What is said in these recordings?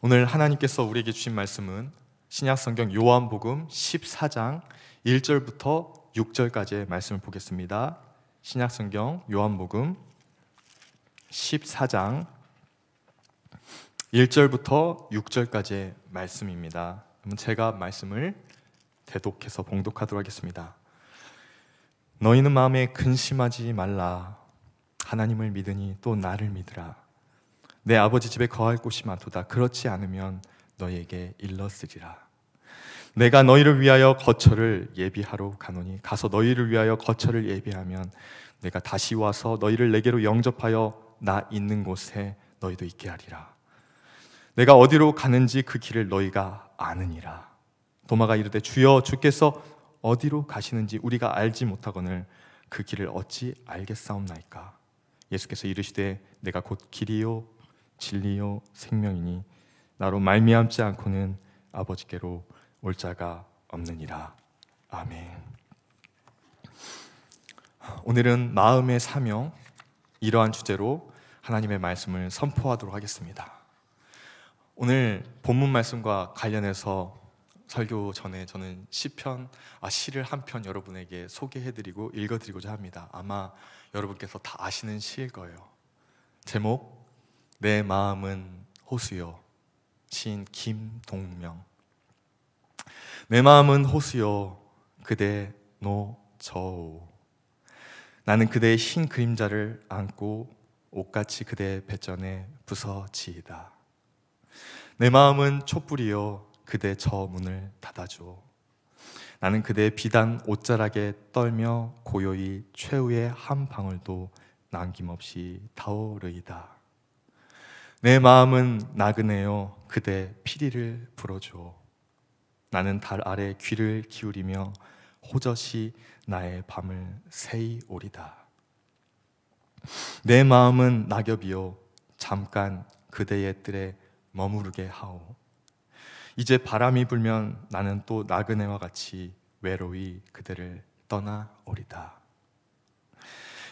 오늘 하나님께서 우리에게 주신 말씀은 신약성경 요한복음 14장 1절부터 6절까지의 말씀을 보겠습니다. 신약성경 요한복음 14장 1절부터 6절까지의 말씀입니다. 그럼 제가 말씀을 대독해서 봉독하도록 하겠습니다. 너희는 마음에 근심하지 말라. 하나님을 믿으니 또 나를 믿으라. 내 아버지 집에 거할 곳이 많도다. 그렇지 않으면 너희에게 일렀으리라. 내가 너희를 위하여 거처를 예비하러 가노니 가서 너희를 위하여 거처를 예비하면 내가 다시 와서 너희를 내게로 영접하여 나 있는 곳에 너희도 있게 하리라. 내가 어디로 가는지 그 길을 너희가 아느니라. 도마가 이르되 주여 주께서 어디로 가시는지 우리가 알지 못하거늘 그 길을 어찌 알겠사옵나이까. 예수께서 이르시되 내가 곧 길이요 진리요 생명이니 나로 말미암지 않고는 아버지께로 올 자가 없느니라. 아멘. 오늘은 마음의 사명, 이러한 주제로 하나님의 말씀을 선포하도록 하겠습니다. 오늘 본문 말씀과 관련해서 설교 전에 저는 시를 한 편 여러분에게 소개해드리고 읽어드리고자 합니다. 아마 여러분께서 다 아시는 시일 거예요. 제목 내 마음은 호수요. 시인 김동명. 내 마음은 호수요 그대 노저오. 나는 그대의 흰 그림자를 안고 옷같이 그대의 배전에 부서지이다. 내 마음은 촛불이요 그대 저 문을 닫아줘. 나는 그대의 비단 옷자락에 떨며 고요히 최후의 한 방울도 남김없이 타오르이다. 내 마음은 나그네요 그대 피리를 불어줘. 나는 달 아래 귀를 기울이며 호젓이 나의 밤을 새이 오리다. 내 마음은 낙엽이요 잠깐 그대의 뜰에 머무르게 하오. 이제 바람이 불면 나는 또 나그네와 같이 외로이 그대를 떠나오리다.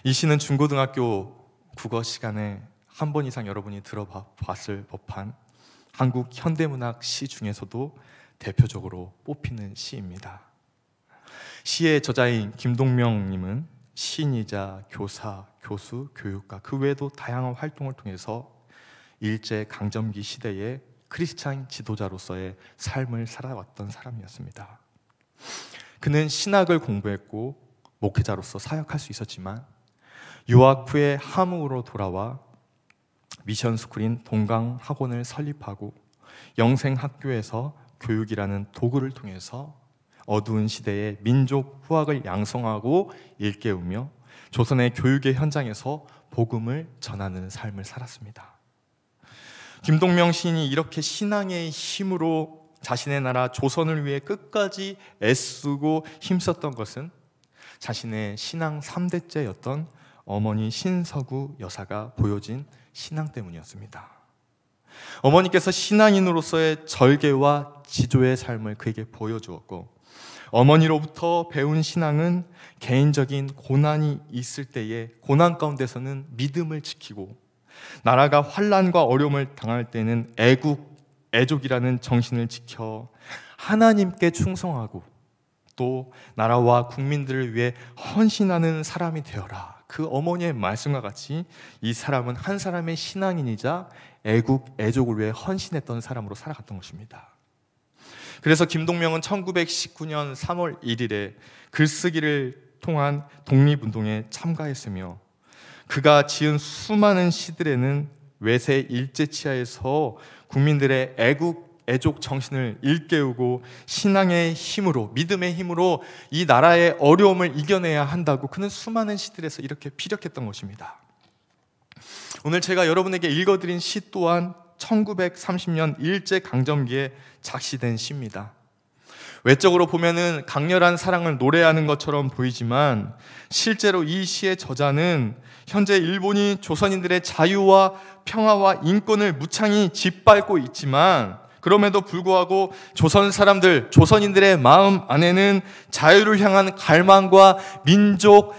이 시는 중고등학교 국어 시간에 한 번 이상 여러분이 들어봤을 법한 한국 현대문학 시 중에서도 대표적으로 뽑히는 시입니다. 시의 저자인 김동명님은 시인이자 교사, 교수, 교육가 그 외에도 다양한 활동을 통해서 일제강점기 시대에 크리스찬 지도자로서의 삶을 살아왔던 사람이었습니다. 그는 신학을 공부했고 목회자로서 사역할 수 있었지만 유학 후에 함흥으로 돌아와 미션 스쿨인 동강학원을 설립하고 영생학교에서 교육이라는 도구를 통해서 어두운 시대의 민족 후학을 양성하고 일깨우며 조선의 교육의 현장에서 복음을 전하는 삶을 살았습니다. 김동명 시인이 이렇게 신앙의 힘으로 자신의 나라 조선을 위해 끝까지 애쓰고 힘썼던 것은 자신의 신앙 3대째였던 어머니 신서구 여사가 보여진 신앙 때문이었습니다. 어머니께서 신앙인으로서의 절개와 지조의 삶을 그에게 보여주었고 어머니로부터 배운 신앙은 개인적인 고난이 있을 때에 고난 가운데서는 믿음을 지키고 나라가 환난과 어려움을 당할 때는 애국애족이라는 정신을 지켜 하나님께 충성하고 또 나라와 국민들을 위해 헌신하는 사람이 되어라. 그 어머니의 말씀과 같이 이 사람은 한 사람의 신앙인이자 애국애족을 위해 헌신했던 사람으로 살아갔던 것입니다. 그래서 김동명은 1919년 3월 1일에 글쓰기를 통한 독립운동에 참가했으며 그가 지은 수많은 시들에는 외세 일제치하에서 국민들의 애국, 애족 정신을 일깨우고 신앙의 힘으로, 믿음의 힘으로 이 나라의 어려움을 이겨내야 한다고 그는 수많은 시들에서 이렇게 피력했던 것입니다. 오늘 제가 여러분에게 읽어드린 시 또한 1930년 일제강점기에 작시된 시입니다. 외적으로 보면은 강렬한 사랑을 노래하는 것처럼 보이지만 실제로 이 시의 저자는 현재 일본이 조선인들의 자유와 평화와 인권을 무창히 짓밟고 있지만 그럼에도 불구하고 조선 사람들, 조선인들의 마음 안에는 자유를 향한 갈망과 민족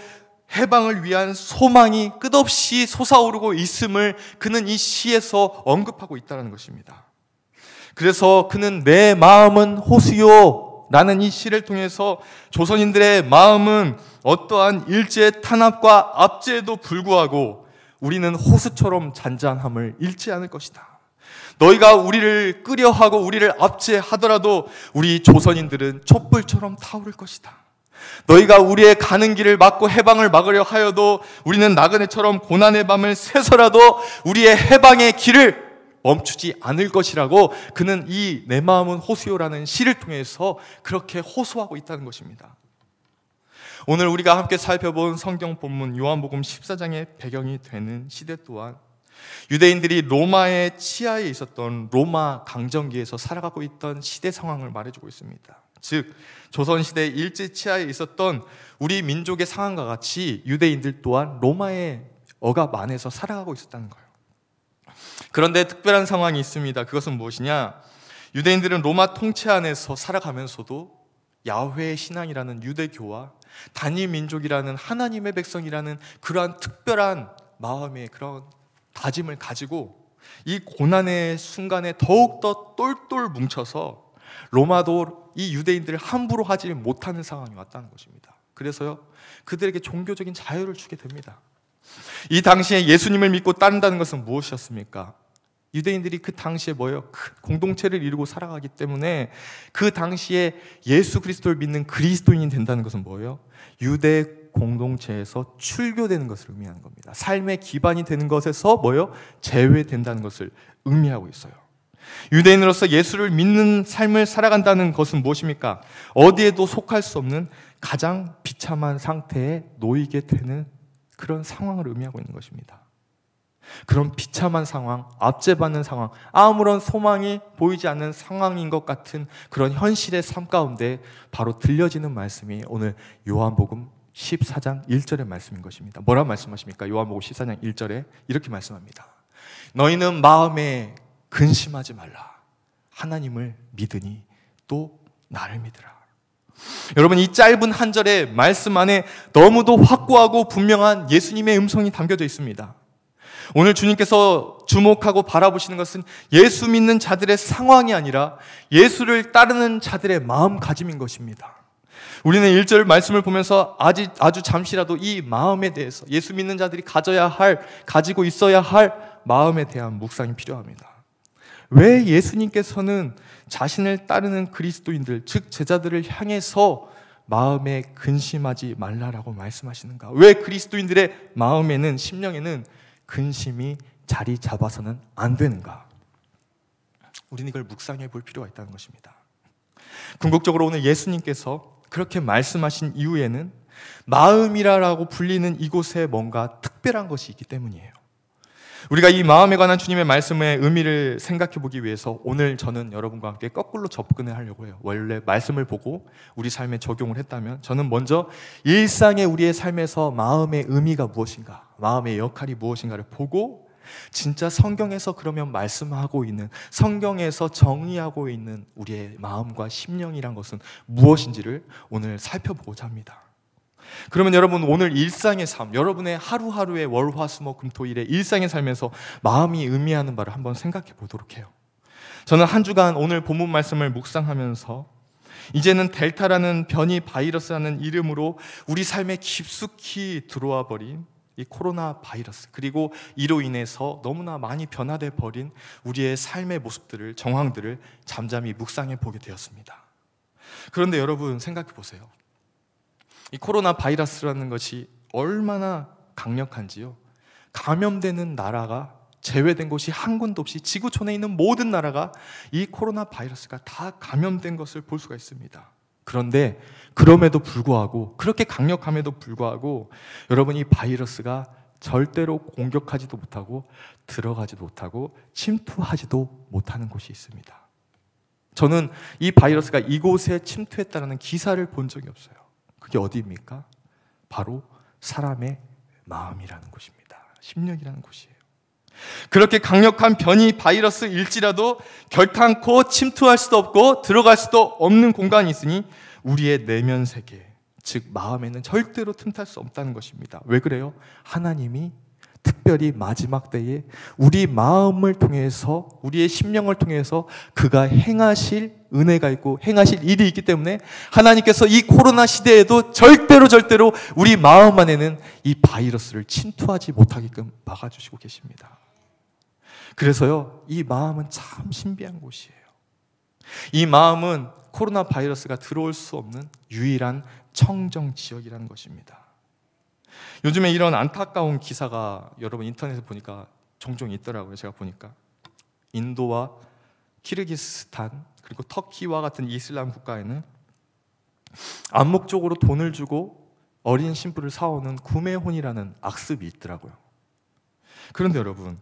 해방을 위한 소망이 끝없이 솟아오르고 있음을 그는 이 시에서 언급하고 있다는 것입니다. 그래서 그는 내 마음은 호수요 라는 이 시를 통해서 조선인들의 마음은 어떠한 일제의 탄압과 압제에도 불구하고 우리는 호수처럼 잔잔함을 잃지 않을 것이다. 너희가 우리를 끄려하고 우리를 압제하더라도 우리 조선인들은 촛불처럼 타오를 것이다. 너희가 우리의 가는 길을 막고 해방을 막으려 하여도 우리는 나그네처럼 고난의 밤을 새서라도 우리의 해방의 길을 멈추지 않을 것이라고 그는 이 내 마음은 호수요라는 시를 통해서 그렇게 호소하고 있다는 것입니다. 오늘 우리가 함께 살펴본 성경 본문 요한복음 14장의 배경이 되는 시대 또한 유대인들이 로마의 치하에 있었던 로마 강점기에서 살아가고 있던 시대 상황을 말해주고 있습니다. 즉 조선시대 일제 치하에 있었던 우리 민족의 상황과 같이 유대인들 또한 로마의 억압 안에서 살아가고 있었다는 거예요. 그런데 특별한 상황이 있습니다. 그것은 무엇이냐? 유대인들은 로마 통치 안에서 살아가면서도 야훼 신앙이라는 유대교와 단일 민족이라는 하나님의 백성이라는 그러한 특별한 마음의 그런 다짐을 가지고 이 고난의 순간에 더욱더 똘똘 뭉쳐서 로마도 이 유대인들을 함부로 하지 못하는 상황이 왔다는 것입니다. 그래서요 그들에게 종교적인 자유를 주게 됩니다. 이 당시에 예수님을 믿고 따른다는 것은 무엇이었습니까? 유대인들이 그 당시에 뭐예요? 공동체를 이루고 살아가기 때문에 그 당시에 예수 그리스도를 믿는 그리스도인이 된다는 것은 뭐예요? 유대 공동체에서 출교되는 것을 의미하는 겁니다. 삶의 기반이 되는 것에서 뭐예요? 제외된다는 것을 의미하고 있어요. 유대인으로서 예수를 믿는 삶을 살아간다는 것은 무엇입니까? 어디에도 속할 수 없는 가장 비참한 상태에 놓이게 되는 그런 상황을 의미하고 있는 것입니다. 그런 비참한 상황, 압제받는 상황, 아무런 소망이 보이지 않는 상황인 것 같은 그런 현실의 삶 가운데 바로 들려지는 말씀이 오늘 요한복음 14장 1절의 말씀인 것입니다. 뭐라 말씀하십니까? 요한복음 14장 1절에 이렇게 말씀합니다. 너희는 마음에 근심하지 말라. 하나님을 믿으니 또 나를 믿으라. 여러분, 이 짧은 한 절의 말씀 안에 너무도 확고하고 분명한 예수님의 음성이 담겨져 있습니다. 오늘 주님께서 주목하고 바라보시는 것은 예수 믿는 자들의 상황이 아니라 예수를 따르는 자들의 마음가짐인 것입니다. 우리는 1절 말씀을 보면서 아주 잠시라도 이 마음에 대해서 예수 믿는 자들이 가지고 있어야 할 마음에 대한 묵상이 필요합니다. 왜 예수님께서는 자신을 따르는 그리스도인들, 즉 제자들을 향해서 마음에 근심하지 말라라고 말씀하시는가? 왜 그리스도인들의 마음에는, 심령에는 근심이 자리 잡아서는 안 되는가? 우리는 이걸 묵상해 볼 필요가 있다는 것입니다. 궁극적으로 오늘 예수님께서 그렇게 말씀하신 이유에는 마음이라고 불리는 이곳에 뭔가 특별한 것이 있기 때문이에요. 우리가 이 마음에 관한 주님의 말씀의 의미를 생각해 보기 위해서 오늘 저는 여러분과 함께 거꾸로 접근을 하려고 해요. 원래 말씀을 보고 우리 삶에 적용을 했다면 저는 먼저 일상의 우리의 삶에서 마음의 의미가 무엇인가, 마음의 역할이 무엇인가를 보고 진짜 성경에서 그러면 말씀하고 있는, 성경에서 정의하고 있는 우리의 마음과 심령이란 것은 무엇인지를 오늘 살펴보고자 합니다. 그러면 여러분, 오늘 일상의 삶, 여러분의 하루하루의 월화수목금토일의 일상의 삶에서 마음이 의미하는 바를 한번 생각해 보도록 해요. 저는 한 주간 오늘 본문 말씀을 묵상하면서 이제는 델타라는 변이 바이러스라는 이름으로 우리 삶에 깊숙이 들어와 버린 이 코로나 바이러스, 그리고 이로 인해서 너무나 많이 변화돼 버린 우리의 삶의 모습들을, 정황들을 잠잠히 묵상해 보게 되었습니다. 그런데 여러분 생각해 보세요. 이 코로나 바이러스라는 것이 얼마나 강력한지요. 감염되는 나라가 제외된 곳이 한 군도 없이 지구촌에 있는 모든 나라가 이 코로나 바이러스가 다 감염된 것을 볼 수가 있습니다. 그런데 그럼에도 불구하고, 그렇게 강력함에도 불구하고 여러분, 이 바이러스가 절대로 공격하지도 못하고 들어가지도 못하고 침투하지도 못하는 곳이 있습니다. 저는 이 바이러스가 이곳에 침투했다는 기사를 본 적이 없어요. 그게 어디입니까? 바로 사람의 마음이라는 곳입니다. 심령이라는 곳이에요. 그렇게 강력한 변이 바이러스일지라도 결탄코 침투할 수도 없고 들어갈 수도 없는 공간이 있으니 우리의 내면 세계, 즉 마음에는 절대로 틈탈 수 없다는 것입니다. 왜 그래요? 하나님이 특별히 마지막 때에 우리 마음을 통해서, 우리의 심령을 통해서 그가 행하실 은혜가 있고 행하실 일이 있기 때문에 하나님께서 이 코로나 시대에도 절대로 우리 마음 안에는 이 바이러스를 침투하지 못하게끔 막아주시고 계십니다. 그래서요, 이 마음은 참 신비한 곳이에요. 이 마음은 코로나 바이러스가 들어올 수 없는 유일한 청정 지역이라는 것입니다. 요즘에 이런 안타까운 기사가 여러분 인터넷에 보니까 종종 있더라고요. 제가 보니까 인도와 키르기스스탄 그리고 터키와 같은 이슬람 국가에는 암묵적으로 돈을 주고 어린 신부를 사오는 구매혼이라는 악습이 있더라고요. 그런데 여러분,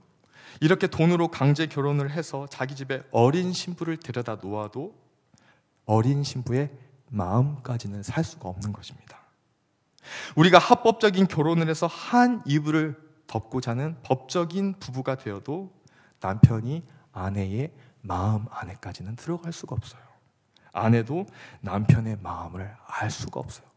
이렇게 돈으로 강제 결혼을 해서 자기 집에 어린 신부를 데려다 놓아도 어린 신부의 마음까지는 살 수가 없는 것입니다. 우리가 합법적인 결혼을 해서 한 이불을 덮고 자는 법적인 부부가 되어도 남편이 아내의 마음 안에까지는 들어갈 수가 없어요. 아내도 남편의 마음을 알 수가 없어요.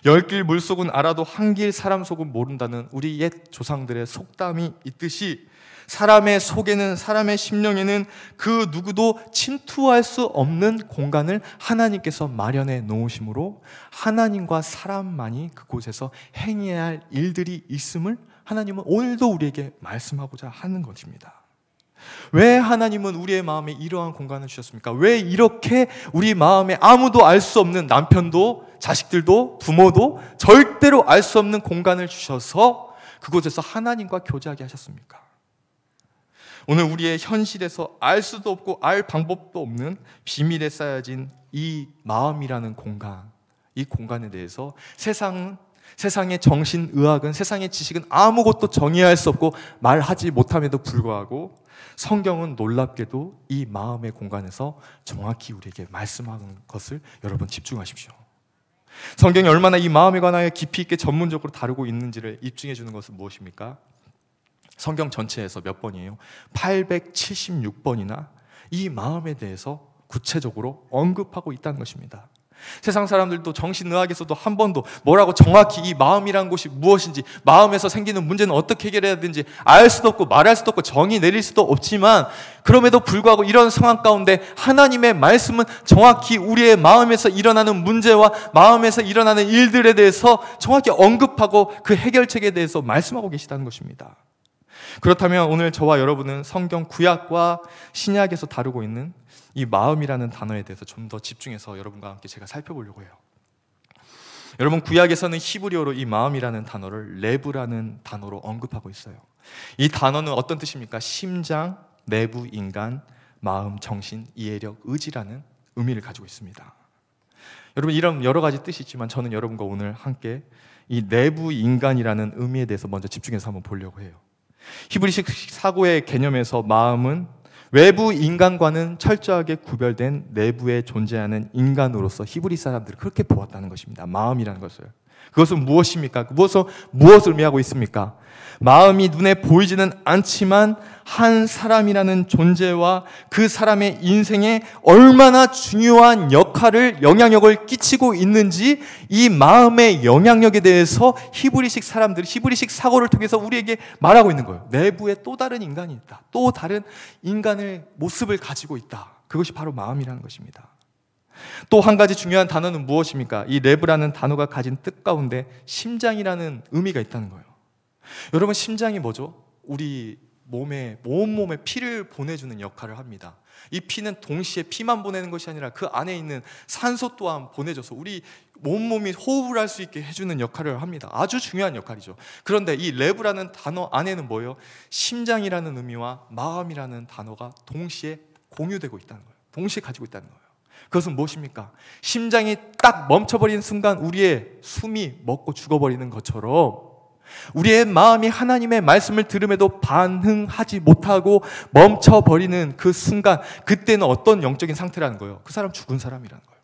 열 길 물속은 알아도 한 길 사람 속은 모른다는 우리 옛 조상들의 속담이 있듯이 사람의 속에는, 사람의 심령에는 그 누구도 침투할 수 없는 공간을 하나님께서 마련해 놓으심으로 하나님과 사람만이 그곳에서 행해야 할 일들이 있음을 하나님은 오늘도 우리에게 말씀하고자 하는 것입니다. 왜 하나님은 우리의 마음에 이러한 공간을 주셨습니까? 왜 이렇게 우리 마음에 아무도 알 수 없는, 남편도 자식들도 부모도 절대로 알 수 없는 공간을 주셔서 그곳에서 하나님과 교제하게 하셨습니까? 오늘 우리의 현실에서 알 수도 없고 알 방법도 없는 비밀에 쌓여진 이 마음이라는 공간, 이 공간에 대해서 세상의 정신의학은, 세상의 지식은 아무것도 정의할 수 없고 말하지 못함에도 불구하고 성경은 놀랍게도 이 마음의 공간에서 정확히 우리에게 말씀하는 것을 여러분 집중하십시오. 성경이 얼마나 이 마음에 관하여 깊이 있게 전문적으로 다루고 있는지를 입증해 주는 것은 무엇입니까? 성경 전체에서 몇 번이에요? 876번이나 이 마음에 대해서 구체적으로 언급하고 있다는 것입니다. 세상 사람들도 정신의학에서도 한 번도 뭐라고 정확히 이 마음이라는 곳이 무엇인지, 마음에서 생기는 문제는 어떻게 해결해야 되는지 알 수도 없고 말할 수도 없고 정의 내릴 수도 없지만, 그럼에도 불구하고 이런 상황 가운데 하나님의 말씀은 정확히 우리의 마음에서 일어나는 문제와 마음에서 일어나는 일들에 대해서 정확히 언급하고 그 해결책에 대해서 말씀하고 계시다는 것입니다. 그렇다면 오늘 저와 여러분은 성경 구약과 신약에서 다루고 있는 이 마음이라는 단어에 대해서 좀 더 집중해서 여러분과 함께 제가 살펴보려고 해요. 여러분, 구약에서는 히브리어로 이 마음이라는 단어를 레브라는 단어로 언급하고 있어요. 이 단어는 어떤 뜻입니까? 심장, 내부 인간, 마음, 정신, 이해력, 의지라는 의미를 가지고 있습니다. 여러분, 이런 여러 가지 뜻이 있지만 저는 여러분과 오늘 함께 이 내부 인간이라는 의미에 대해서 먼저 집중해서 한번 보려고 해요. 히브리식 사고의 개념에서 마음은 외부 인간과는 철저하게 구별된 내부에 존재하는 인간으로서 히브리 사람들이 그렇게 보았다는 것입니다. 마음이라는 것을. 그것은 무엇입니까? 무엇을 의미하고 있습니까? 마음이 눈에 보이지는 않지만 한 사람이라는 존재와 그 사람의 인생에 얼마나 중요한 영향력을 끼치고 있는지, 이 마음의 영향력에 대해서 히브리식 사람들이 히브리식 사고를 통해서 우리에게 말하고 있는 거예요. 내부에 또 다른 인간이 있다. 또 다른 인간의 모습을 가지고 있다. 그것이 바로 마음이라는 것입니다. 또 한 가지 중요한 단어는 무엇입니까? 이 레브라는 단어가 가진 뜻 가운데 심장이라는 의미가 있다는 거예요. 여러분, 심장이 뭐죠? 우리 온몸에 피를 보내주는 역할을 합니다. 이 피는 동시에 피만 보내는 것이 아니라 그 안에 있는 산소 또한 보내줘서 우리 온몸이 호흡을 할 수 있게 해주는 역할을 합니다. 아주 중요한 역할이죠. 그런데 이 레브라는 단어 안에는 뭐예요? 심장이라는 의미와 마음이라는 단어가 동시에 공유되고 있다는 거예요. 동시에 가지고 있다는 거예요. 그것은 무엇입니까? 심장이 딱 멈춰버리는 순간 우리의 숨이 멎고 죽어버리는 것처럼 우리의 마음이 하나님의 말씀을 들음에도 반응하지 못하고 멈춰버리는 그 순간, 그때는 어떤 영적인 상태라는 거예요? 그 사람 죽은 사람이라는 거예요.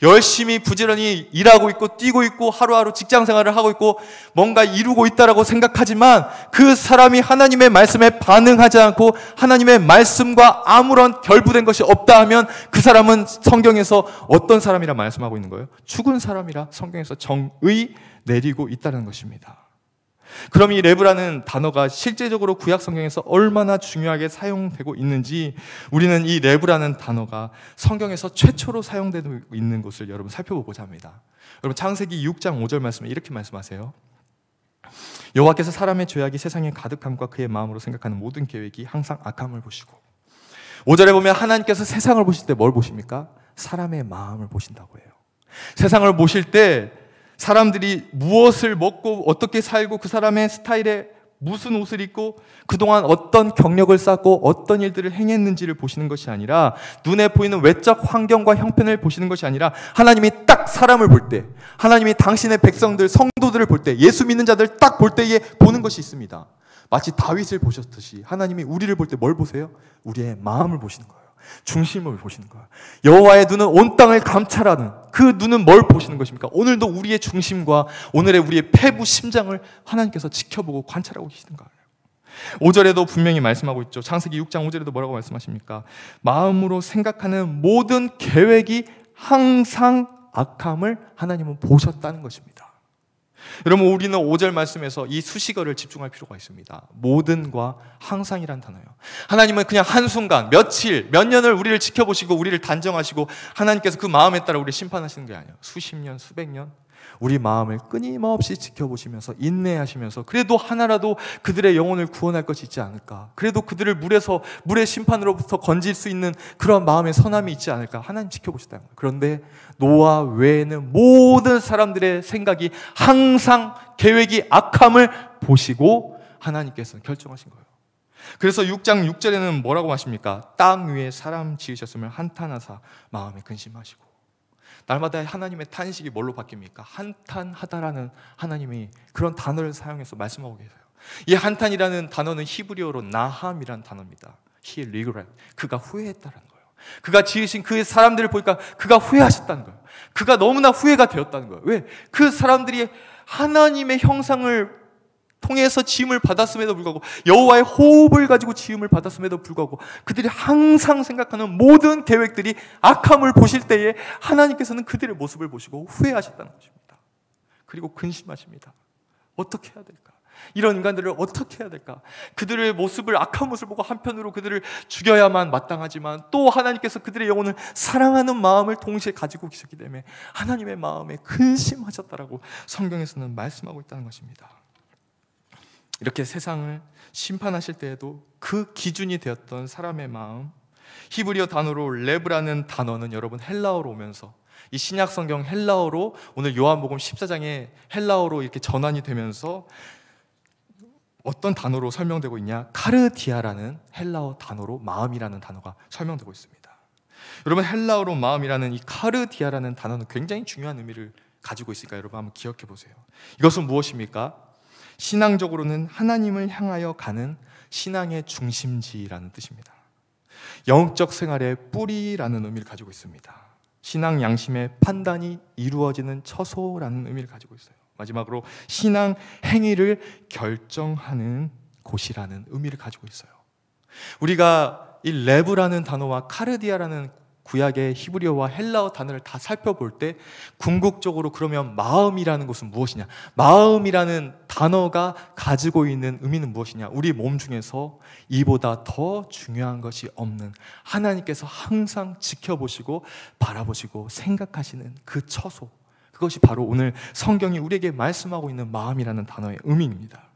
열심히 부지런히 일하고 있고 뛰고 있고 하루하루 직장 생활을 하고 있고 뭔가 이루고 있다라고 생각하지만 그 사람이 하나님의 말씀에 반응하지 않고 하나님의 말씀과 아무런 결부된 것이 없다 하면 그 사람은 성경에서 어떤 사람이라 말씀하고 있는 거예요? 죽은 사람이라 성경에서 정의 내리고 있다는 것입니다. 그럼 이 레브라는 단어가 실제적으로 구약 성경에서 얼마나 중요하게 사용되고 있는지 우리는 이 레브라는 단어가 성경에서 최초로 사용되고 있는 것을 여러분 살펴보고자 합니다. 여러분 창세기 6장 5절 말씀에 이렇게 말씀하세요. 여호와께서 사람의 죄악이 세상에 가득함과 그의 마음으로 생각하는 모든 계획이 항상 악함을 보시고, 5절에 보면 하나님께서 세상을 보실 때 뭘 보십니까? 사람의 마음을 보신다고 해요. 세상을 보실 때 사람들이 무엇을 먹고 어떻게 살고 그 사람의 스타일에 무슨 옷을 입고 그동안 어떤 경력을 쌓고 어떤 일들을 행했는지를 보시는 것이 아니라, 눈에 보이는 외적 환경과 형편을 보시는 것이 아니라, 하나님이 딱 사람을 볼 때, 하나님이 당신의 백성들, 성도들을 볼 때, 예수 믿는 자들 딱 볼 때에 보는 것이 있습니다. 마치 다윗을 보셨듯이 하나님이 우리를 볼 때 뭘 보세요? 우리의 마음을 보시는 거예요. 중심을 보시는 거예요. 여호와의 눈은 온 땅을 감찰하는, 그 눈은 뭘 보시는 것입니까? 오늘도 우리의 중심과 오늘의 우리의 폐부 심장을 하나님께서 지켜보고 관찰하고 계시는 거예요. 5절에도 분명히 말씀하고 있죠. 창세기 6장 5절에도 뭐라고 말씀하십니까? 마음으로 생각하는 모든 계획이 항상 악함을 하나님은 보셨다는 것입니다. 여러분, 우리는 5절 말씀에서 이 수식어를 집중할 필요가 있습니다. 모든과 항상이란 단어예요. 하나님은 그냥 한순간, 며칠, 몇 년을 우리를 지켜보시고 우리를 단정하시고 하나님께서 그 마음에 따라 우리를 심판하시는 게 아니에요. 수십 년, 수백 년 우리 마음을 끊임없이 지켜보시면서 인내하시면서 그래도 하나라도 그들의 영혼을 구원할 것이 있지 않을까, 그래도 그들을 물의 심판으로부터 건질 수 있는 그런 마음의 선함이 있지 않을까, 하나님 지켜보셨다는 거예요. 그런데 노아 외에는 모든 사람들의 생각이 항상 계획이 악함을 보시고 하나님께서는 결정하신 거예요. 그래서 6장 6절에는 뭐라고 하십니까? 땅 위에 사람 지으셨음을 한탄하사 마음에 근심하시고. 날마다 하나님의 탄식이 뭘로 바뀝니까? 한탄하다라는 하나님이 그런 단어를 사용해서 말씀하고 계세요. 이 한탄이라는 단어는 히브리어로 나함이라는 단어입니다. He regret. 그가 후회했다는 거예요. 그가 지으신 그 사람들을 보니까 그가 후회하셨다는 거예요. 그가 너무나 후회가 되었다는 거예요. 왜? 그 사람들이 하나님의 형상을 통해서 지음을 받았음에도 불구하고, 여호와의 호흡을 가지고 지음을 받았음에도 불구하고 그들이 항상 생각하는 모든 계획들이 악함을 보실 때에 하나님께서는 그들의 모습을 보시고 후회하셨다는 것입니다. 그리고 근심하십니다. 어떻게 해야 될까? 이런 인간들을 어떻게 해야 될까? 그들의 모습을, 악한 모습을 보고 한편으로 그들을 죽여야만 마땅하지만 또 하나님께서 그들의 영혼을 사랑하는 마음을 동시에 가지고 계셨기 때문에 하나님의 마음에 근심하셨다라고 성경에서는 말씀하고 있다는 것입니다. 이렇게 세상을 심판하실 때에도 그 기준이 되었던 사람의 마음, 히브리어 단어로 레브라는 단어는 여러분 헬라어로 오면서 이 신약 성경 헬라어로 오늘 요한복음 14장에 헬라어로 이렇게 전환이 되면서 어떤 단어로 설명되고 있냐? 카르디아라는 헬라어 단어로 마음이라는 단어가 설명되고 있습니다. 여러분, 헬라어로 마음이라는 이 카르디아라는 단어는 굉장히 중요한 의미를 가지고 있으니까 여러분 한번 기억해 보세요. 이것은 무엇입니까? 신앙적으로는 하나님을 향하여 가는 신앙의 중심지라는 뜻입니다. 영적 생활의 뿌리라는 의미를 가지고 있습니다. 신앙 양심의 판단이 이루어지는 처소라는 의미를 가지고 있어요. 마지막으로 신앙 행위를 결정하는 곳이라는 의미를 가지고 있어요. 우리가 이 레브라는 단어와 카르디아라는 구약의 히브리어와 헬라어 단어를 다 살펴볼 때 궁극적으로 그러면 마음이라는 것은 무엇이냐? 마음이라는 단어가 가지고 있는 의미는 무엇이냐? 우리 몸 중에서 이보다 더 중요한 것이 없는, 하나님께서 항상 지켜보시고 바라보시고 생각하시는 그 처소, 그것이 바로 오늘 성경이 우리에게 말씀하고 있는 마음이라는 단어의 의미입니다.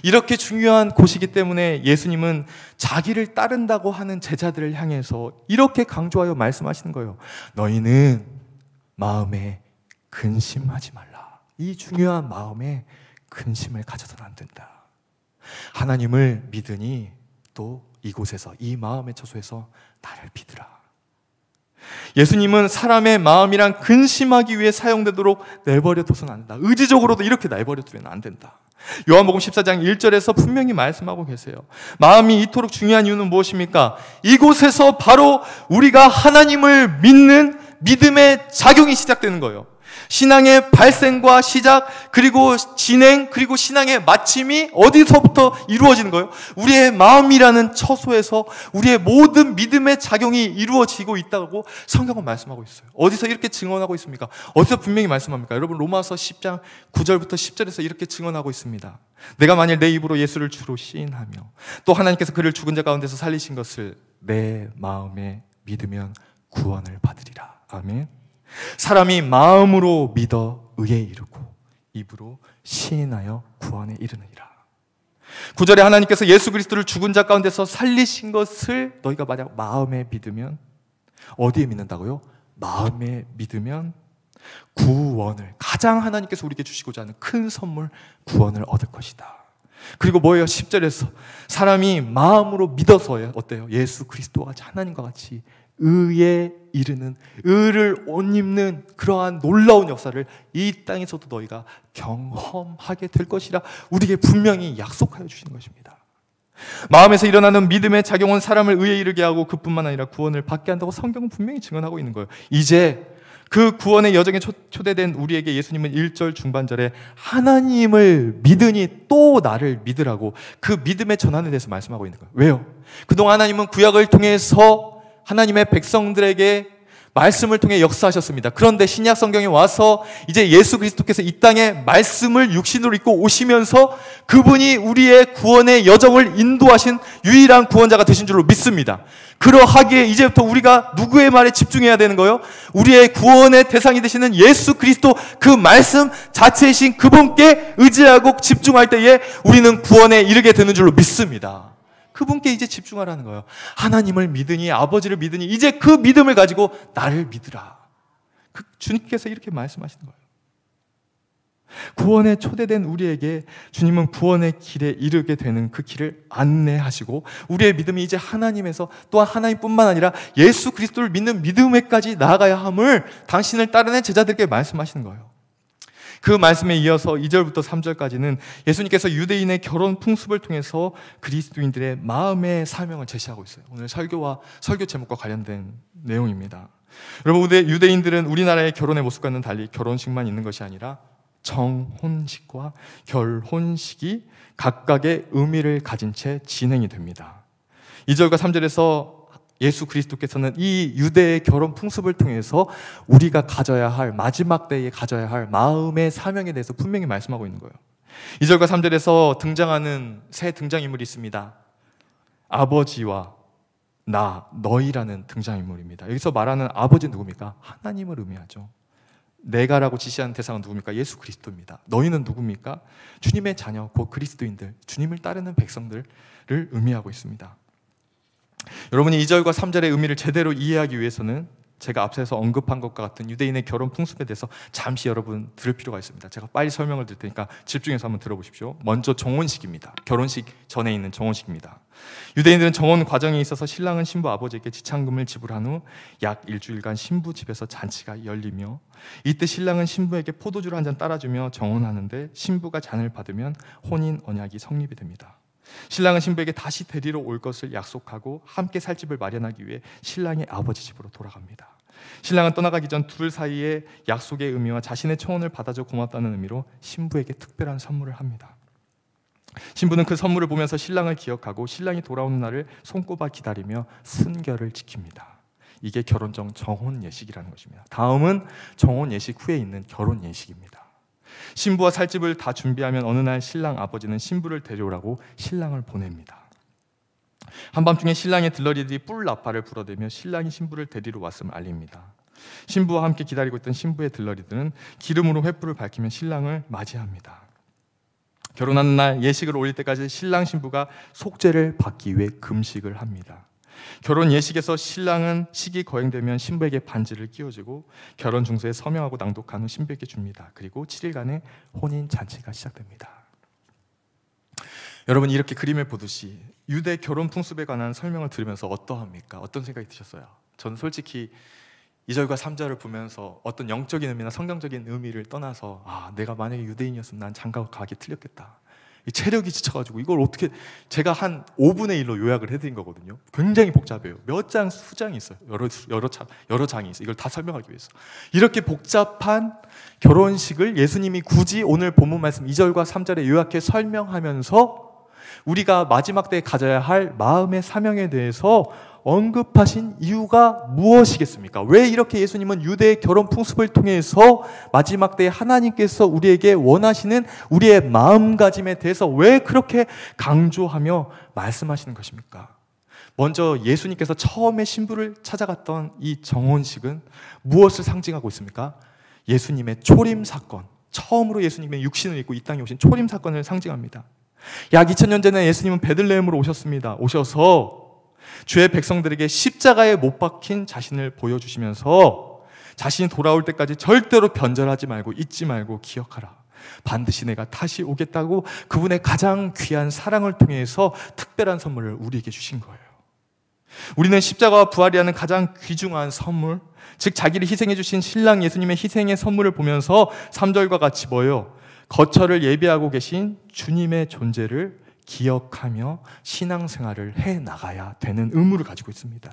이렇게 중요한 곳이기 때문에 예수님은 자기를 따른다고 하는 제자들을 향해서 이렇게 강조하여 말씀하시는 거예요. 너희는 마음에 근심하지 말라. 이 중요한 마음에 근심을 가져서는 안 된다. 하나님을 믿으니 또 이곳에서, 이 마음의 처소에서 나를 믿으라. 예수님은 사람의 마음이란 근심하기 위해 사용되도록 내버려둬서는 안 된다. 의지적으로도 이렇게 내버려두면 안 된다. 요한복음 14장 1절에서 분명히 말씀하고 계세요. 마음이 이토록 중요한 이유는 무엇입니까? 이곳에서 바로 우리가 하나님을 믿는 믿음의 작용이 시작되는 거예요. 신앙의 발생과 시작, 그리고 진행, 그리고 신앙의 마침이 어디서부터 이루어지는 거예요? 우리의 마음이라는 처소에서 우리의 모든 믿음의 작용이 이루어지고 있다고 성경은 말씀하고 있어요. 어디서 이렇게 증언하고 있습니까? 어디서 분명히 말씀합니까? 여러분, 로마서 10장 9절부터 10절에서 이렇게 증언하고 있습니다. 내가 만일 내 입으로 예수를 주로 시인하며 또 하나님께서 그를 죽은 자 가운데서 살리신 것을 내 마음에 믿으면 구원을 받으리라. 아멘. 사람이 마음으로 믿어 의에 이르고 입으로 시인하여 구원에 이르느니라. 9절에 하나님께서 예수 그리스도를 죽은 자 가운데서 살리신 것을 너희가 만약 마음에 믿으면, 어디에 믿는다고요? 마음에 믿으면 구원을, 가장 하나님께서 우리에게 주시고자 하는 큰 선물, 구원을 얻을 것이다. 그리고 뭐예요? 10절에서 사람이 마음으로 믿어서요, 어때요? 예수 그리스도와 하나님과 같이 의에 이르는, 의를 옷 입는 그러한 놀라운 역사를 이 땅에서도 너희가 경험하게 될 것이라 우리에게 분명히 약속하여 주시는 것입니다. 마음에서 일어나는 믿음의 작용은 사람을 의에 이르게 하고 그뿐만 아니라 구원을 받게 한다고 성경은 분명히 증언하고 있는 거예요. 이제 그 구원의 여정에 초대된 우리에게 예수님은 1절 중반절에 하나님을 믿으니 또 나를 믿으라고 그 믿음의 전환에 대해서 말씀하고 있는 거예요. 왜요? 그동안 하나님은 구약을 통해서 하나님의 백성들에게 말씀을 통해 역사하셨습니다. 그런데 신약 성경에 와서 이제 예수 그리스도께서 이 땅에 말씀을 육신으로 입고 오시면서 그분이 우리의 구원의 여정을 인도하신 유일한 구원자가 되신 줄로 믿습니다. 그러하기에 이제부터 우리가 누구의 말에 집중해야 되는 거예요? 우리의 구원의 대상이 되시는 예수 그리스도, 그 말씀 자체이신 그분께 의지하고 집중할 때에 우리는 구원에 이르게 되는 줄로 믿습니다. 그분께 이제 집중하라는 거예요. 하나님을 믿으니, 아버지를 믿으니 이제 그 믿음을 가지고 나를 믿으라. 주님께서 이렇게 말씀하시는 거예요. 구원에 초대된 우리에게 주님은 구원의 길에 이르게 되는 그 길을 안내하시고 우리의 믿음이 이제 하나님에서 또한 하나님뿐만 아니라 예수 그리스도를 믿는 믿음에까지 나아가야 함을 당신을 따르는 제자들에게 말씀하시는 거예요. 그 말씀에 이어서 2절부터 3절까지는 예수님께서 유대인의 결혼 풍습을 통해서 그리스도인들의 마음의 사명을 제시하고 있어요. 오늘 설교 제목과 관련된 내용입니다. 여러분, 유대인들은 우리나라의 결혼의 모습과는 달리 결혼식만 있는 것이 아니라 정혼식과 결혼식이 각각의 의미를 가진 채 진행이 됩니다. 2절과 3절에서 예수 그리스도께서는 이 유대의 결혼 풍습을 통해서 우리가 가져야 할, 마지막 때에 가져야 할 마음의 사명에 대해서 분명히 말씀하고 있는 거예요. 2절과 3절에서 등장하는 새 등장인물이 있습니다. 아버지와 나, 너희라는 등장인물입니다. 여기서 말하는 아버지 누굽니까? 하나님을 의미하죠. 내가라고 지시하는 대상은 누굽니까? 예수 그리스도입니다. 너희는 누굽니까? 주님의 자녀, 곧 그리스도인들, 주님을 따르는 백성들을 의미하고 있습니다. 여러분이 2절과 3절의 의미를 제대로 이해하기 위해서는 제가 앞서서 언급한 것과 같은 유대인의 결혼 풍습에 대해서 잠시 여러분 들을 필요가 있습니다. 제가 빨리 설명을 드릴 테니까 집중해서 한번 들어보십시오. 먼저 정혼식입니다. 결혼식 전에 있는 정혼식입니다. 유대인들은 정혼 과정에 있어서 신랑은 신부 아버지에게 지참금을 지불한 후 약 일주일간 신부 집에서 잔치가 열리며 이때 신랑은 신부에게 포도주를 한 잔 따라주며 정혼하는데 신부가 잔을 받으면 혼인 언약이 성립이 됩니다. 신랑은 신부에게 다시 데리러 올 것을 약속하고 함께 살 집을 마련하기 위해 신랑의 아버지 집으로 돌아갑니다. 신랑은 떠나가기 전 둘 사이의 약속의 의미와 자신의 청혼을 받아줘 고맙다는 의미로 신부에게 특별한 선물을 합니다. 신부는 그 선물을 보면서 신랑을 기억하고 신랑이 돌아오는 날을 손꼽아 기다리며 순결을 지킵니다. 이게 결혼정 정혼 예식이라는 것입니다. 다음은 정혼 예식 후에 있는 결혼 예식입니다. 신부와 살 집을 다 준비하면 어느 날 신랑 아버지는 신부를 데려오라고 신랑을 보냅니다. 한밤중에 신랑의 들러리들이 뿔 나팔을 불어대며 신랑이 신부를 데리러 왔음을 알립니다. 신부와 함께 기다리고 있던 신부의 들러리들은 기름으로 횃불을 밝히며 신랑을 맞이합니다. 결혼하는 날 예식을 올릴 때까지 신랑 신부가 속죄를 받기 위해 금식을 합니다. 결혼 예식에서 신랑은 식이 거행되면 신부에게 반지를 끼워주고 결혼 증서에 서명하고 낭독한 후 신부에게 줍니다. 그리고 7일간의 혼인 잔치가 시작됩니다. 여러분, 이렇게 그림을 보듯이 유대 결혼 풍습에 관한 설명을 들으면서 어떠합니까? 어떤 생각이 드셨어요? 저는 솔직히 2절과 3절을 보면서 어떤 영적인 의미나 성경적인 의미를 떠나서 내가 만약에 유대인이었으면 난 장가 가기 틀렸겠다, 이 체력이 지쳐가지고 이걸 어떻게, 제가 한 5분의 1로 요약을 해드린 거거든요. 굉장히 복잡해요. 몇 장, 수장이 있어요. 여러 장이 있어요. 이걸 다 설명하기 위해서. 이렇게 복잡한 결혼식을 예수님이 굳이 오늘 본문 말씀 2절과 3절에 요약해 설명하면서 우리가 마지막 때에 가져야 할 마음의 사명에 대해서 언급하신 이유가 무엇이겠습니까? 왜 이렇게 예수님은 유대의 결혼 풍습을 통해서 마지막 때에 하나님께서 우리에게 원하시는 우리의 마음가짐에 대해서 왜 그렇게 강조하며 말씀하시는 것입니까? 먼저 예수님께서 처음에 신부를 찾아갔던 이 정혼식은 무엇을 상징하고 있습니까? 예수님의 초림 사건, 처음으로 예수님의 육신을 입고 이 땅에 오신 초림 사건을 상징합니다. 약 2000년 전에 예수님은 베들레헴으로 오셨습니다. 오셔서 주의 백성들에게 십자가에 못 박힌 자신을 보여주시면서 자신이 돌아올 때까지 절대로 변절하지 말고 잊지 말고 기억하라. 반드시 내가 다시 오겠다고 그분의 가장 귀한 사랑을 통해서 특별한 선물을 우리에게 주신 거예요. 우리는 십자가와 부활이라는 가장 귀중한 선물, 즉 자기를 희생해 주신 신랑 예수님의 희생의 선물을 보면서 3절과 같이 뭐예요? 거처를 예비하고 계신 주님의 존재를 기억하며 신앙생활을 해나가야 되는 의무를 가지고 있습니다.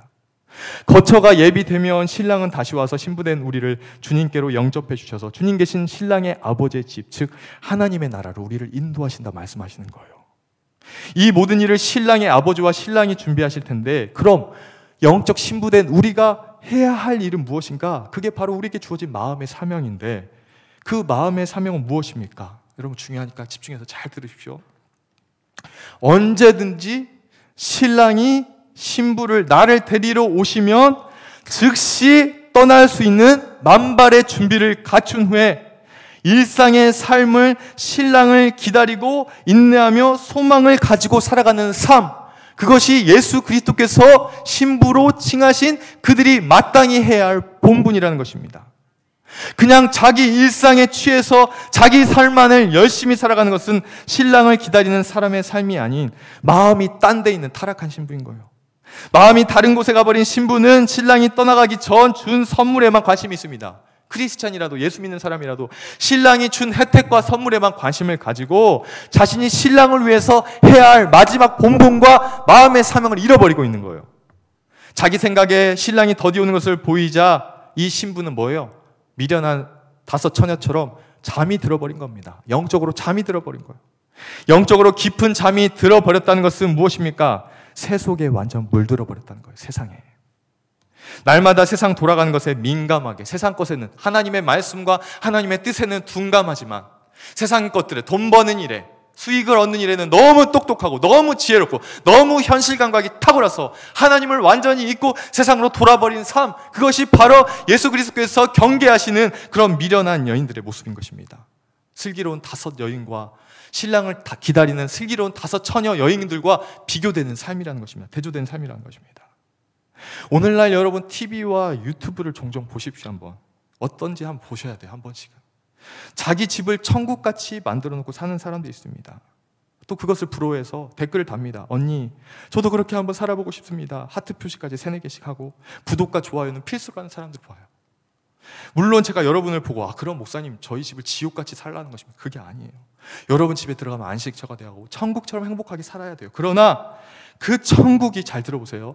거처가 예비되면 신랑은 다시 와서 신부된 우리를 주님께로 영접해 주셔서 주님 계신 신랑의 아버지의 집, 즉 하나님의 나라로 우리를 인도하신다 말씀하시는 거예요. 이 모든 일을 신랑의 아버지와 신랑이 준비하실 텐데, 그럼 영적 신부된 우리가 해야 할 일은 무엇인가? 그게 바로 우리에게 주어진 마음의 사명인데, 그 마음의 사명은 무엇입니까? 여러분 중요하니까 집중해서 잘 들으십시오. 언제든지 신랑이 신부를 나를 데리러 오시면 즉시 떠날 수 있는 만발의 준비를 갖춘 후에 일상의 삶을 신랑을 기다리고 인내하며 소망을 가지고 살아가는 삶, 그것이 예수 그리스도께서 신부로 칭하신 그들이 마땅히 해야 할 본분이라는 것입니다. 그냥 자기 일상에 취해서 자기 삶만을 열심히 살아가는 것은 신랑을 기다리는 사람의 삶이 아닌 마음이 딴 데 있는 타락한 신부인 거예요. 마음이 다른 곳에 가버린 신부는 신랑이 떠나가기 전 준 선물에만 관심이 있습니다. 크리스찬이라도 예수 믿는 사람이라도 신랑이 준 혜택과 선물에만 관심을 가지고 자신이 신랑을 위해서 해야 할 마지막 본분과 마음의 사명을 잃어버리고 있는 거예요. 자기 생각에 신랑이 더디오는 것을 보이자 이 신부는 뭐예요? 미련한 다섯 처녀처럼 잠이 들어버린 겁니다. 영적으로 잠이 들어버린 거예요. 영적으로 깊은 잠이 들어버렸다는 것은 무엇입니까? 새 속에 완전 물들어버렸다는 거예요. 세상에. 날마다 세상 돌아가는 것에 민감하게, 세상 것에는, 하나님의 말씀과 하나님의 뜻에는 둔감하지만 세상 것들에, 돈 버는 일에, 수익을 얻는 일에는 너무 똑똑하고 너무 지혜롭고 너무 현실 감각이 탁월해서 하나님을 완전히 잊고 세상으로 돌아버린 삶, 그것이 바로 예수 그리스도께서 경계하시는 그런 미련한 여인들의 모습인 것입니다. 슬기로운 다섯 여인과 신랑을 다 기다리는 슬기로운 다섯 처녀 여인들과 비교되는 삶이라는 것입니다. 대조되는 삶이라는 것입니다. 오늘날 여러분 TV와 유튜브를 종종 보십시오. 한번 어떤지 한번 보셔야 돼요. 한 번씩은. 자기 집을 천국같이 만들어 놓고 사는 사람도 있습니다. 또 그것을 부러워해서 댓글을 답니다. 언니, 저도 그렇게 한번 살아보고 싶습니다. 하트 표시까지 3-4개씩 하고 구독과 좋아요는 필수로 하는 사람들 봐요. 물론 제가 여러분을 보고 그럼 목사님 저희 집을 지옥같이 살라는 것입니다. 그게 아니에요. 여러분 집에 들어가면 안식처가 되고 천국처럼 행복하게 살아야 돼요. 그러나 그 천국이, 잘 들어보세요,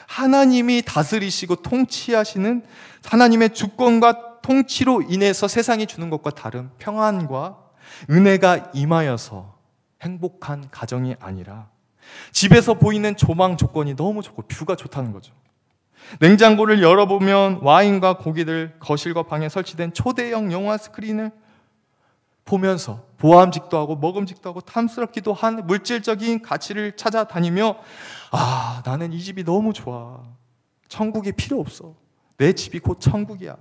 하나님이 다스리시고 통치하시는 하나님의 주권과 통치로 인해서 세상이 주는 것과 다른 평안과 은혜가 임하여서 행복한 가정이 아니라 집에서 보이는 조망 조건이 너무 좋고 뷰가 좋다는 거죠. 냉장고를 열어보면 와인과 고기들, 거실과 방에 설치된 초대형 영화 스크린을 보면서 보암직도 하고 먹음직도 하고 탐스럽기도 한 물질적인 가치를 찾아다니며 나는 이 집이 너무 좋아. 천국이 필요 없어. 내 집이 곧 천국이야.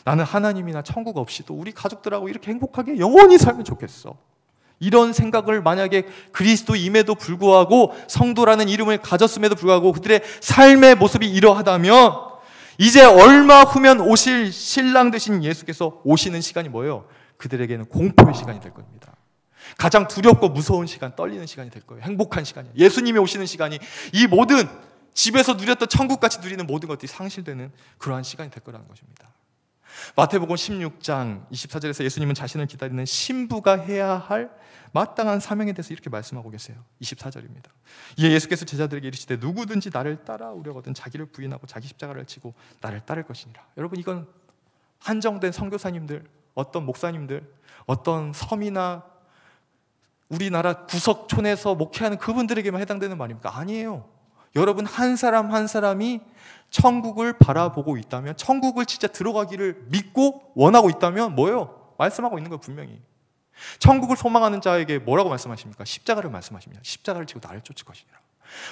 나는 하나님이나 천국 없이도 우리 가족들하고 이렇게 행복하게 영원히 살면 좋겠어. 이런 생각을 만약에 그리스도임에도 불구하고 성도라는 이름을 가졌음에도 불구하고 그들의 삶의 모습이 이러하다면 이제 얼마 후면 오실 신랑 되신 예수께서 오시는 시간이 뭐예요? 그들에게는 공포의 시간이 될 겁니다. 가장 두렵고 무서운 시간, 떨리는 시간이 될 거예요. 행복한 시간이에요. 예수님이 오시는 시간이 이 모든 집에서 누렸던 천국같이 누리는 모든 것들이 상실되는 그러한 시간이 될 거라는 것입니다. 마태복음 16장 24절에서 예수님은 자신을 기다리는 신부가 해야 할 마땅한 사명에 대해서 이렇게 말씀하고 계세요. 24절입니다. 이에 예수께서 제자들에게 이르시되 누구든지 나를 따라오려거든 자기를 부인하고 자기 십자가를 지고 나를 따를 것이니라. 여러분, 이건 한정된 선교사님들, 어떤 목사님들, 어떤 섬이나 우리나라 구석촌에서 목회하는 그분들에게만 해당되는 말입니까? 아니에요. 여러분, 한 사람 한 사람이 천국을 바라보고 있다면, 천국을 진짜 들어가기를 믿고 원하고 있다면 뭐예요? 말씀하고 있는 거예요. 분명히 천국을 소망하는 자에게 뭐라고 말씀하십니까? 십자가를 말씀하십니다. 십자가를 지고 나를 쫓을 것이니라.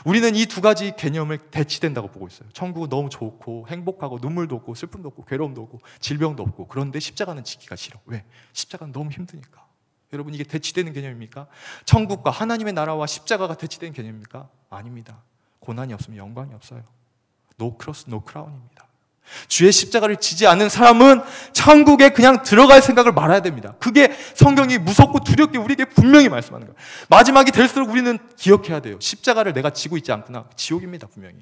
우리는 이 두 가지 개념을 대치된다고 보고 있어요. 천국은 너무 좋고 행복하고 눈물도 없고 슬픔도 없고 괴로움도 없고 질병도 없고, 그런데 십자가는 지기가 싫어. 왜? 십자가는 너무 힘드니까. 여러분, 이게 대치되는 개념입니까? 천국과 하나님의 나라와 십자가가 대치되는 개념입니까? 아닙니다. 고난이 없으면 영광이 없어요. No cross, no crown입니다. 주의 십자가를 지지 않는 사람은 천국에 그냥 들어갈 생각을 말아야 됩니다. 그게 성경이 무섭고 두렵게 우리에게 분명히 말씀하는 거예요. 마지막이 될수록 우리는 기억해야 돼요. 십자가를 내가 지고 있지 않구나. 지옥입니다. 분명히.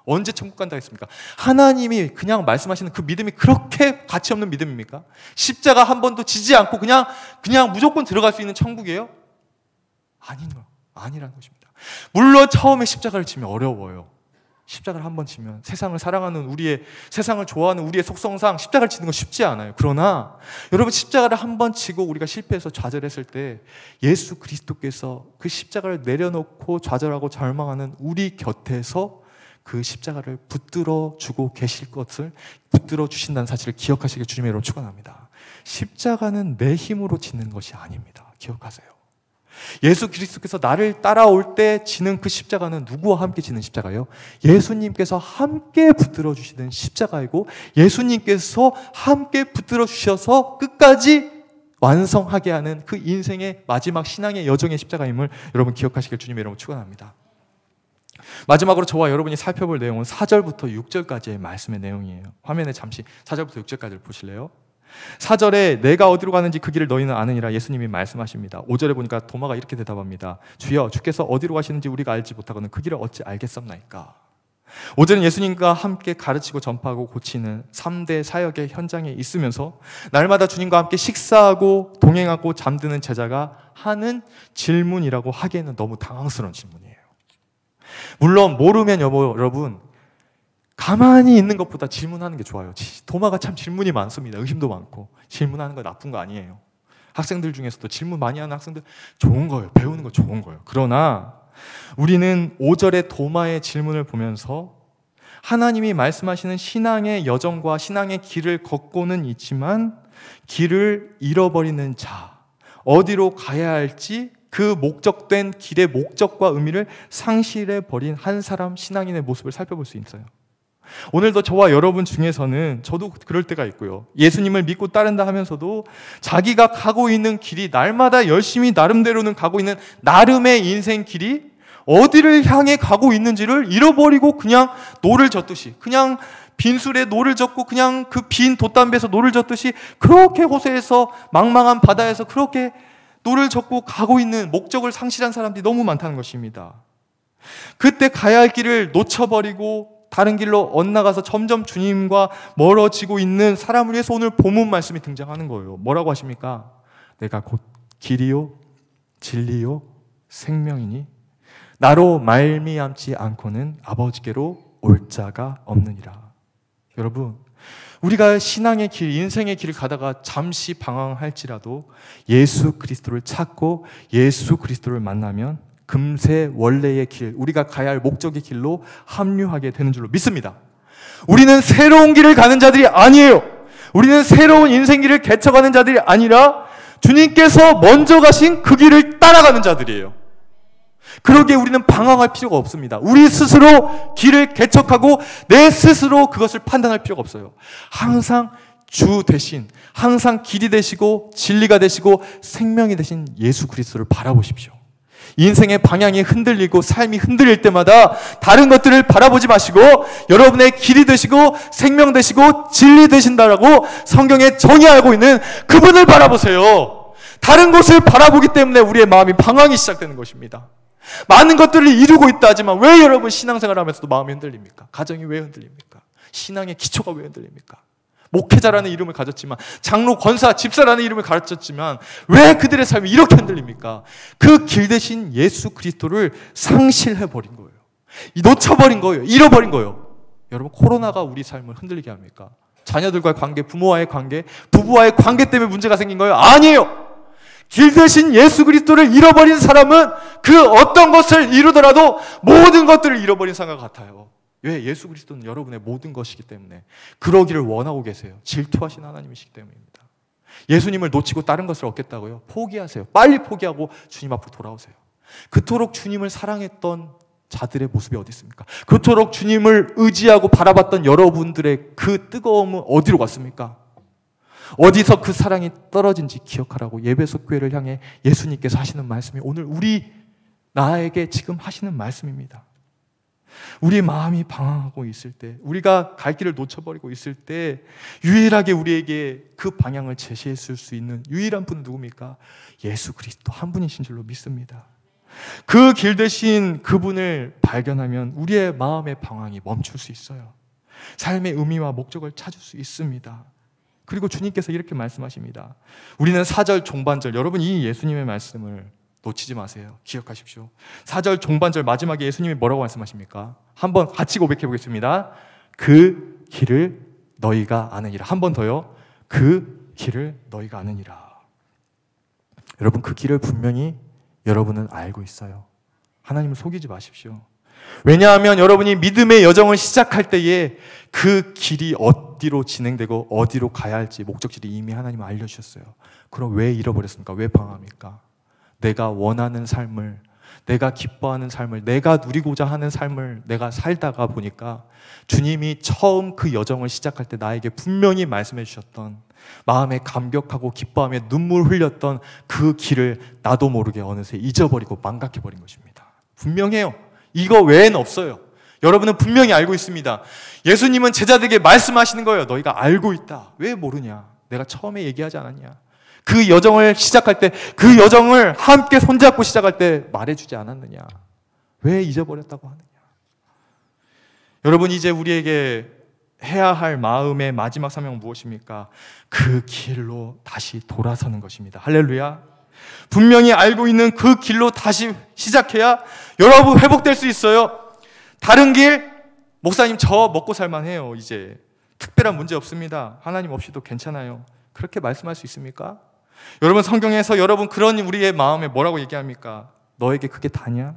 언제 천국 간다 했습니까? 하나님이 그냥 말씀하시는 그 믿음이 그렇게 가치 없는 믿음입니까? 십자가 한 번도 지지 않고 그냥 무조건 들어갈 수 있는 천국이에요? 아니라는 것입니다. 물론 처음에 십자가를 지면 어려워요. 십자가를 한 번 지면 세상을 사랑하는 세상을 좋아하는 우리의 속성상 십자가를 지는 건 쉽지 않아요. 그러나 여러분, 십자가를 한 번 지고 우리가 실패해서 좌절했을 때 예수 그리스도께서 그 십자가를 내려놓고 좌절하고 절망하는 우리 곁에서 그 십자가를 붙들어 주고 계실 것을, 붙들어 주신다는 사실을 기억하시길 주님의 이름으로 축원합니다. 십자가는 내 힘으로 지는 것이 아닙니다. 기억하세요. 예수 그리스도께서 나를 따라올 때 지는 그 십자가는 누구와 함께 지는 십자가예요? 예수님께서 함께 붙들어 주시는 십자가이고, 예수님께서 함께 붙들어 주셔서 끝까지 완성하게 하는 그 인생의 마지막 신앙의 여정의 십자가임을 여러분 기억하시길 주님의 이름으로 축원합니다. 마지막으로 저와 여러분이 살펴볼 내용은 4절부터 6절까지의 말씀의 내용이에요. 화면에 잠시 4절부터 6절까지를 보실래요? 4절에 내가 어디로 가는지 그 길을 너희는 아느니라 예수님이 말씀하십니다. 5절에 보니까 도마가 이렇게 대답합니다. 주여, 주께서 어디로 가시는지 우리가 알지 못하고는 그 길을 어찌 알겠습니까? 5절은 예수님과 함께 가르치고 전파하고 고치는 3대 사역의 현장에 있으면서 날마다 주님과 함께 식사하고 동행하고 잠드는 제자가 하는 질문이라고 하기에는 너무 당황스러운 질문이에요. 물론 모르면 여러분, 가만히 있는 것보다 질문하는 게 좋아요. 도마가 참 질문이 많습니다. 의심도 많고. 질문하는 거 나쁜 거 아니에요. 학생들 중에서도 질문 많이 하는 학생들 좋은 거예요. 배우는 거 좋은 거예요. 그러나 우리는 5절의 도마의 질문을 보면서 하나님이 말씀하시는 신앙의 여정과 신앙의 길을 걷고는 있지만 길을 잃어버리는 자, 어디로 가야 할지 그 목적된 길의 목적과 의미를 상실해버린 한 사람 신앙인의 모습을 살펴볼 수 있어요. 오늘도 저와 여러분 중에서는, 저도 그럴 때가 있고요, 예수님을 믿고 따른다 하면서도 자기가 가고 있는 길이 날마다 열심히 나름대로는 가고 있는 나름의 인생 길이 어디를 향해 가고 있는지를 잃어버리고 그냥 노를 젓듯이, 그냥 빈술에 노를 젓고 그냥 그 빈 돛담배에서 노를 젓듯이 그렇게 호세에서 망망한 바다에서 그렇게 노를 젓고 가고 있는, 목적을 상실한 사람들이 너무 많다는 것입니다. 그때 가야 할 길을 놓쳐버리고 다른 길로 엇나가서 점점 주님과 멀어지고 있는 사람을 위해서 오늘 본문 말씀이 등장하는 거예요. 뭐라고 하십니까? 내가 곧 길이요 진리요 생명이니 나로 말미암지 않고는 아버지께로 올 자가 없느니라. 여러분, 우리가 신앙의 길, 인생의 길을 가다가 잠시 방황할지라도 예수 그리스도를 찾고 예수 그리스도를 만나면 금세 원래의 길, 우리가 가야 할 목적의 길로 합류하게 되는 줄로 믿습니다. 우리는 새로운 길을 가는 자들이 아니에요. 우리는 새로운 인생길을 개척하는 자들이 아니라 주님께서 먼저 가신 그 길을 따라가는 자들이에요. 그러기에 우리는 방황할 필요가 없습니다. 우리 스스로 길을 개척하고 내 스스로 그것을 판단할 필요가 없어요. 항상 주 대신, 항상 길이 되시고 진리가 되시고 생명이 되신 예수 그리스도를 바라보십시오. 인생의 방향이 흔들리고 삶이 흔들릴 때마다 다른 것들을 바라보지 마시고 여러분의 길이 되시고 생명 되시고 진리 되신다라고 성경에 정의하고 있는 그분을 바라보세요. 다른 것을 바라보기 때문에 우리의 마음이 방황이 시작되는 것입니다. 많은 것들을 이루고 있다 하지만 왜 여러분 신앙생활 하면서도 마음이 흔들립니까? 가정이 왜 흔들립니까? 신앙의 기초가 왜 흔들립니까? 목회자라는 이름을 가졌지만, 장로, 권사, 집사라는 이름을 가졌지만 왜 그들의 삶이 이렇게 흔들립니까? 그 길 대신 예수 그리스도를 상실해버린 거예요. 놓쳐버린 거예요. 잃어버린 거예요. 여러분, 코로나가 우리 삶을 흔들리게 합니까? 자녀들과의 관계, 부모와의 관계, 부부와의 관계 때문에 문제가 생긴 거예요? 아니에요. 길 대신 예수 그리스도를 잃어버린 사람은 그 어떤 것을 이루더라도 모든 것들을 잃어버린 사람과 같아요. 왜? 예수 그리스도는 여러분의 모든 것이기 때문에 그러기를 원하고 계세요. 질투하신 하나님이시기 때문입니다. 예수님을 놓치고 다른 것을 얻겠다고요? 포기하세요. 빨리 포기하고 주님 앞으로 돌아오세요. 그토록 주님을 사랑했던 자들의 모습이 어디 있습니까? 그토록 주님을 의지하고 바라봤던 여러분들의 그 뜨거움은 어디로 갔습니까? 어디서 그 사랑이 떨어진지 기억하라고 예배소 교회를 향해 예수님께서 하시는 말씀이 오늘 나에게 지금 하시는 말씀입니다. 우리 마음이 방황하고 있을 때, 우리가 갈 길을 놓쳐버리고 있을 때 유일하게 우리에게 그 방향을 제시했을 수 있는 유일한 분은 누굽니까? 예수 그리스도 한 분이신 줄로 믿습니다. 그 길 대신 그분을 발견하면 우리의 마음의 방황이 멈출 수 있어요. 삶의 의미와 목적을 찾을 수 있습니다. 그리고 주님께서 이렇게 말씀하십니다. 우리는 4절 종반절, 여러분 이 예수님의 말씀을 놓치지 마세요. 기억하십시오. 4절 종반절 마지막에 예수님이 뭐라고 말씀하십니까? 한번 같이 고백해 보겠습니다. 그 길을 너희가 아느니라. 한 번 더요. 그 길을 너희가 아느니라. 여러분, 그 길을 분명히 여러분은 알고 있어요. 하나님을 속이지 마십시오. 왜냐하면 여러분이 믿음의 여정을 시작할 때에 그 길이 어디로 진행되고 어디로 가야 할지 목적지를 이미 하나님은 알려주셨어요. 그럼 왜 잃어버렸습니까? 왜 방황합니까? 내가 원하는 삶을, 내가 기뻐하는 삶을, 내가 누리고자 하는 삶을 내가 살다가 보니까 주님이 처음 그 여정을 시작할 때 나에게 분명히 말씀해 주셨던, 마음에 감격하고 기뻐하며 눈물 흘렸던 그 길을 나도 모르게 어느새 잊어버리고 망각해버린 것입니다. 분명해요. 이거 외에는 없어요. 여러분은 분명히 알고 있습니다. 예수님은 제자들에게 말씀하시는 거예요. 너희가 알고 있다. 왜 모르냐? 내가 처음에 얘기하지 않았냐? 그 여정을 시작할 때, 그 여정을 함께 손잡고 시작할 때 말해주지 않았느냐? 왜 잊어버렸다고 하느냐? 여러분, 이제 우리에게 해야 할 마음의 마지막 사명은 무엇입니까? 그 길로 다시 돌아서는 것입니다. 할렐루야. 분명히 알고 있는 그 길로 다시 시작해야 여러분 회복될 수 있어요. 다른 길, 목사님 저 먹고 살만해요. 이제 특별한 문제 없습니다. 하나님 없이도 괜찮아요. 그렇게 말씀할 수 있습니까? 여러분, 성경에서 여러분 그런 우리의 마음에 뭐라고 얘기합니까? 너에게 그게 다냐?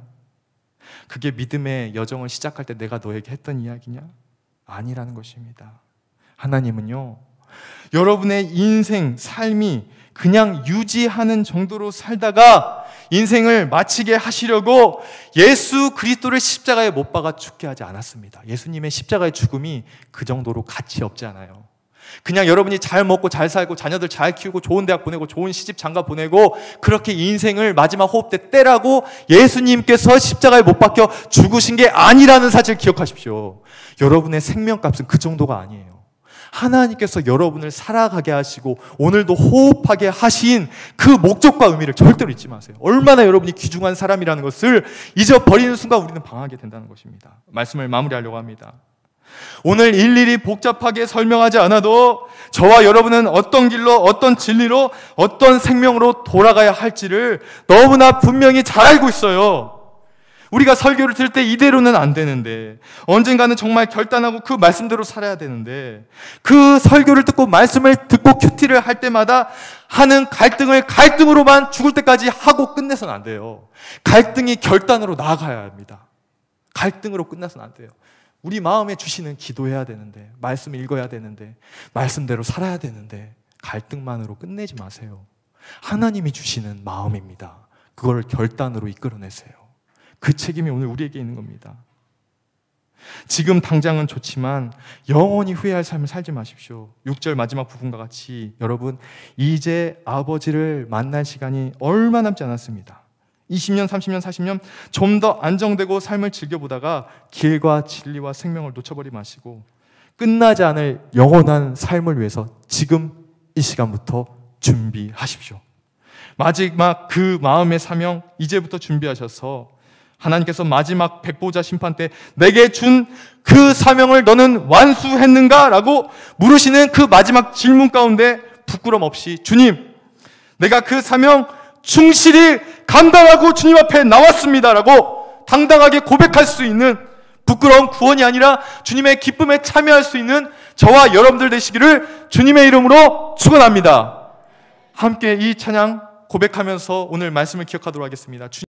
그게 믿음의 여정을 시작할 때 내가 너에게 했던 이야기냐? 아니라는 것입니다. 하나님은요, 여러분의 인생, 삶이 그냥 유지하는 정도로 살다가 인생을 마치게 하시려고 예수 그리스도를 십자가에 못 박아 죽게 하지 않았습니다. 예수님의 십자가의 죽음이 그 정도로 가치 없지 않아요. 그냥 여러분이 잘 먹고 잘 살고 자녀들 잘 키우고 좋은 대학 보내고 좋은 시집 장가 보내고 그렇게 인생을 마지막 호흡 때 떼라고 예수님께서 십자가에 못 박혀 죽으신 게 아니라는 사실을 기억하십시오. 여러분의 생명값은 그 정도가 아니에요. 하나님께서 여러분을 살아가게 하시고 오늘도 호흡하게 하신 그 목적과 의미를 절대로 잊지 마세요. 얼마나 여러분이 귀중한 사람이라는 것을 잊어버리는 순간 우리는 방하게 된다는 것입니다. 말씀을 마무리하려고 합니다. 오늘 일일이 복잡하게 설명하지 않아도 저와 여러분은 어떤 길로, 어떤 진리로, 어떤 생명으로 돌아가야 할지를 너무나 분명히 잘 알고 있어요. 우리가 설교를 들을 때 이대로는 안 되는데, 언젠가는 정말 결단하고 그 말씀대로 살아야 되는데, 그 설교를 듣고 말씀을 듣고 큐티를 할 때마다 하는 갈등을 갈등으로만 죽을 때까지 하고 끝내서는 안 돼요. 갈등이 결단으로 나아가야 합니다. 갈등으로 끝나서는 안 돼요. 우리 마음에 주시는 기도해야 되는데, 말씀 읽어야 되는데, 말씀대로 살아야 되는데 갈등만으로 끝내지 마세요. 하나님이 주시는 마음입니다. 그걸 결단으로 이끌어내세요. 그 책임이 오늘 우리에게 있는 겁니다. 지금 당장은 좋지만 영원히 후회할 삶을 살지 마십시오. 6절 마지막 부분과 같이 여러분, 이제 아버지를 만날 시간이 얼마 남지 않았습니다. 20년, 30년, 40년 좀 더 안정되고 삶을 즐겨보다가 길과 진리와 생명을 놓쳐버리지 마시고 끝나지 않을 영원한 삶을 위해서 지금 이 시간부터 준비하십시오. 마지막 그 마음의 사명 이제부터 준비하셔서 하나님께서 마지막 백보자 심판 때 내게 준 그 사명을 너는 완수했는가? 라고 물으시는 그 마지막 질문 가운데 부끄럼 없이 주님, 내가 그 사명 충실히 감당하고 주님 앞에 나왔습니다 라고 당당하게 고백할 수 있는, 부끄러운 구원이 아니라 주님의 기쁨에 참여할 수 있는 저와 여러분들 되시기를 주님의 이름으로 축원합니다. 함께 이 찬양 고백하면서 오늘 말씀을 기억하도록 하겠습니다.